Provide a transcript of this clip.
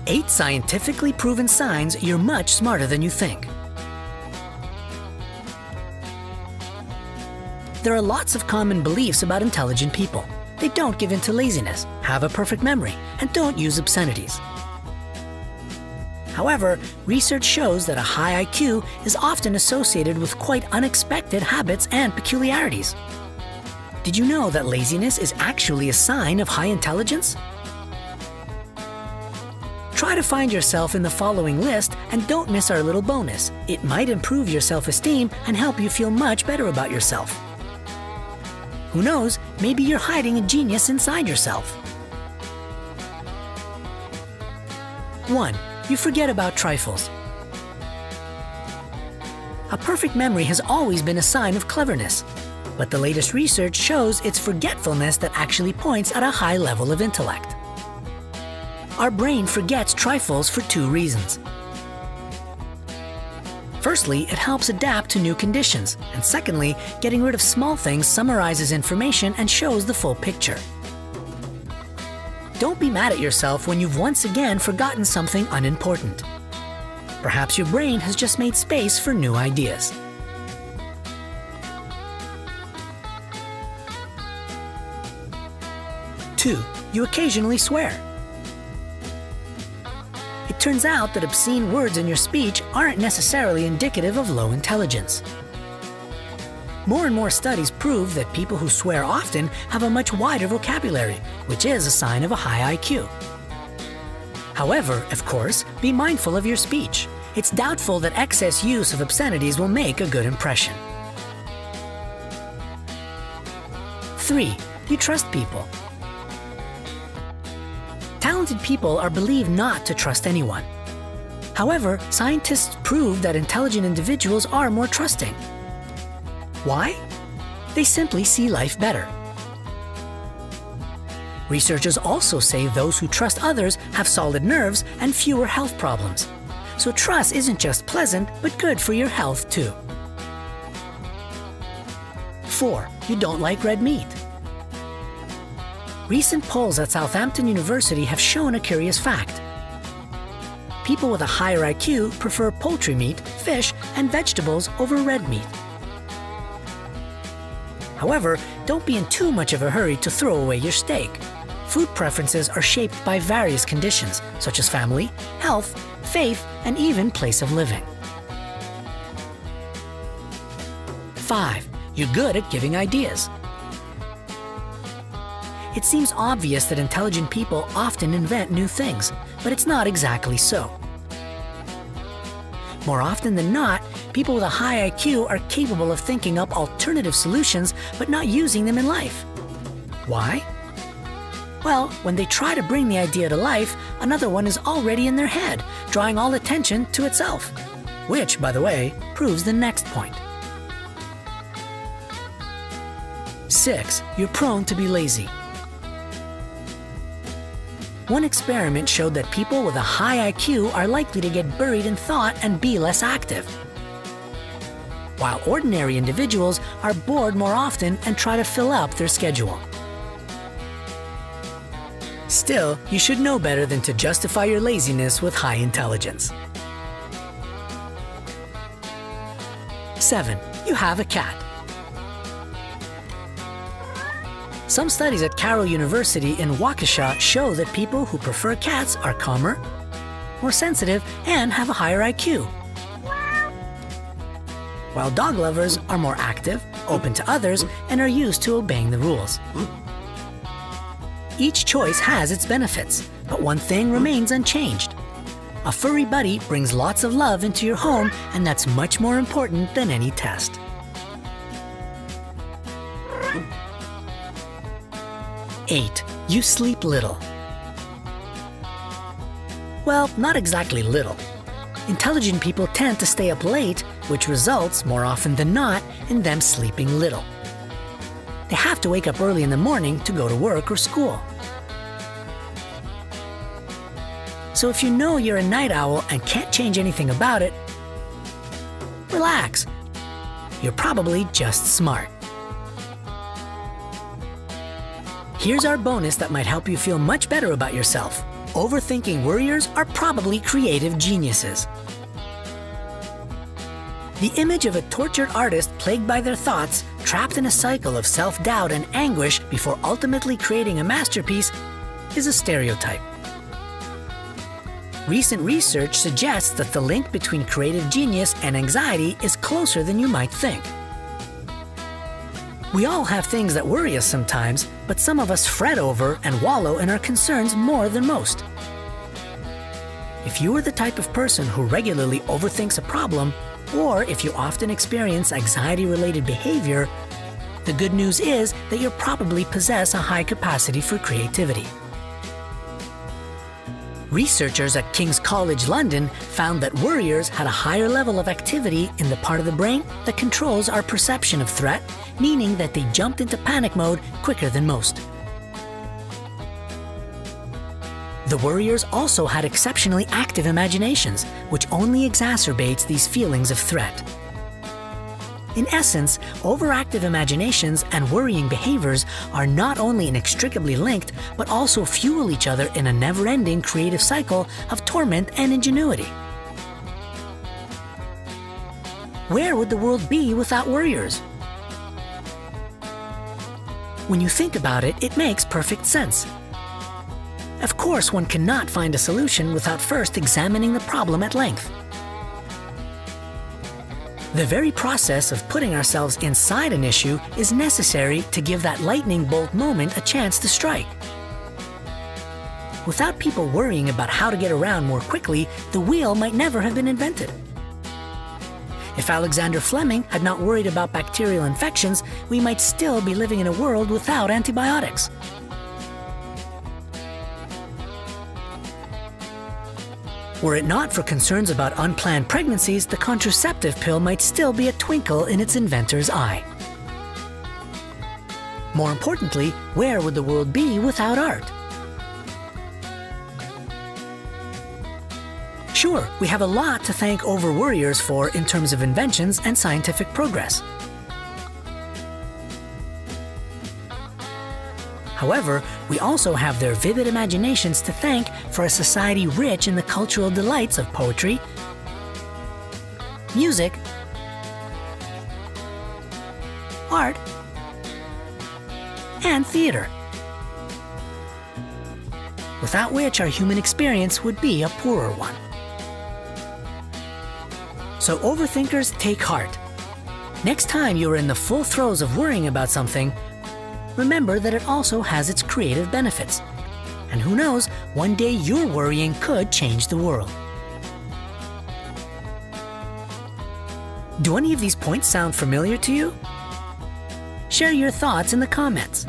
8 scientifically proven signs you're much smarter than you think. There are lots of common beliefs about intelligent people. They don't give in to laziness, have a perfect memory, and don't use obscenities. However, research shows that a high IQ is often associated with quite unexpected habits and peculiarities. Did you know that laziness is actually a sign of high intelligence? Try to find yourself in the following list and don't miss our little bonus. It might improve your self-esteem and help you feel much better about yourself. Who knows, maybe you're hiding a genius inside yourself. 1. You forget about trifles. A perfect memory has always been a sign of cleverness, but the latest research shows it's forgetfulness that actually points at a high level of intellect. Our brain forgets trifles for 2 reasons. Firstly, it helps adapt to new conditions, and secondly, getting rid of small things summarizes information and shows the full picture. Don't be mad at yourself when you've once again forgotten something unimportant. Perhaps your brain has just made space for new ideas. 2. You occasionally swear. It turns out that obscene words in your speech aren't necessarily indicative of low intelligence. More and more studies prove that people who swear often have a much wider vocabulary, which is a sign of a high IQ. However, of course, be mindful of your speech. It's doubtful that excess use of obscenities will make a good impression. 3. You trust people. Talented people are believed not to trust anyone. However, scientists prove that intelligent individuals are more trusting. Why? They simply see life better. Researchers also say those who trust others have solid nerves and fewer health problems. So trust isn't just pleasant, but good for your health too. 4. You don't like red meat. Recent polls at Southampton University have shown a curious fact. People with a higher IQ prefer poultry meat, fish, and vegetables over red meat. However, don't be in too much of a hurry to throw away your steak. Food preferences are shaped by various conditions, such as family, health, faith, and even place of living. 5. You're good at giving ideas. It seems obvious that intelligent people often invent new things, but it's not exactly so. More often than not, people with a high IQ are capable of thinking up alternative solutions but not using them in life. Why? Well, when they try to bring the idea to life, another one is already in their head, drawing all attention to itself. Which, by the way, proves the next point. 6. You're prone to be lazy. One experiment showed that people with a high IQ are likely to get buried in thought and be less active, while ordinary individuals are bored more often and try to fill up their schedule. Still, you should know better than to justify your laziness with high intelligence. 7. You have a cat. Some studies at Carroll University in Waukesha show that people who prefer cats are calmer, more sensitive, and have a higher IQ. While dog lovers are more active, open to others, and are used to obeying the rules. Each choice has its benefits, but one thing remains unchanged. A furry buddy brings lots of love into your home, and that's much more important than any test. 8. You sleep little. Well, not exactly little. Intelligent people tend to stay up late, which results, more often than not, in them sleeping little. They have to wake up early in the morning to go to work or school. So if you know you're a night owl and can't change anything about it, relax. You're probably just smart. Here's our bonus that might help you feel much better about yourself. overthinking worriers are probably creative geniuses. The image of a tortured artist plagued by their thoughts, trapped in a cycle of self-doubt and anguish before ultimately creating a masterpiece, is a stereotype. Recent research suggests that the link between creative genius and anxiety is closer than you might think. We all have things that worry us sometimes, but some of us fret over and wallow in our concerns more than most. If you are the type of person who regularly overthinks a problem, or if you often experience anxiety-related behavior, the good news is that you probably possess a high capacity for creativity. Researchers at King's College London found that worriers had a higher level of activity in the part of the brain that controls our perception of threat, meaning that they jumped into panic mode quicker than most. The worriers also had exceptionally active imaginations, which only exacerbates these feelings of threat. In essence, overactive imaginations and worrying behaviors are not only inextricably linked, but also fuel each other in a never-ending creative cycle of torment and ingenuity. Where would the world be without worriers? When you think about it, it makes perfect sense. Of course, one cannot find a solution without first examining the problem at length. The very process of putting ourselves inside an issue is necessary to give that lightning bolt moment a chance to strike. Without people worrying about how to get around more quickly, the wheel might never have been invented. If Alexander Fleming had not worried about bacterial infections, we might still be living in a world without antibiotics. Were it not for concerns about unplanned pregnancies, the contraceptive pill might still be a twinkle in its inventor's eye. More importantly, where would the world be without art? Sure, we have a lot to thank over-worriers for in terms of inventions and scientific progress. However, we also have their vivid imaginations to thank for a society rich in the cultural delights of poetry, music, art, and theater, without which our human experience would be a poorer one. So overthinkers, take heart. Next time you are in the full throes of worrying about something, remember that it also has its creative benefits. And who knows, one day your worrying could change the world. Do any of these points sound familiar to you? Share your thoughts in the comments.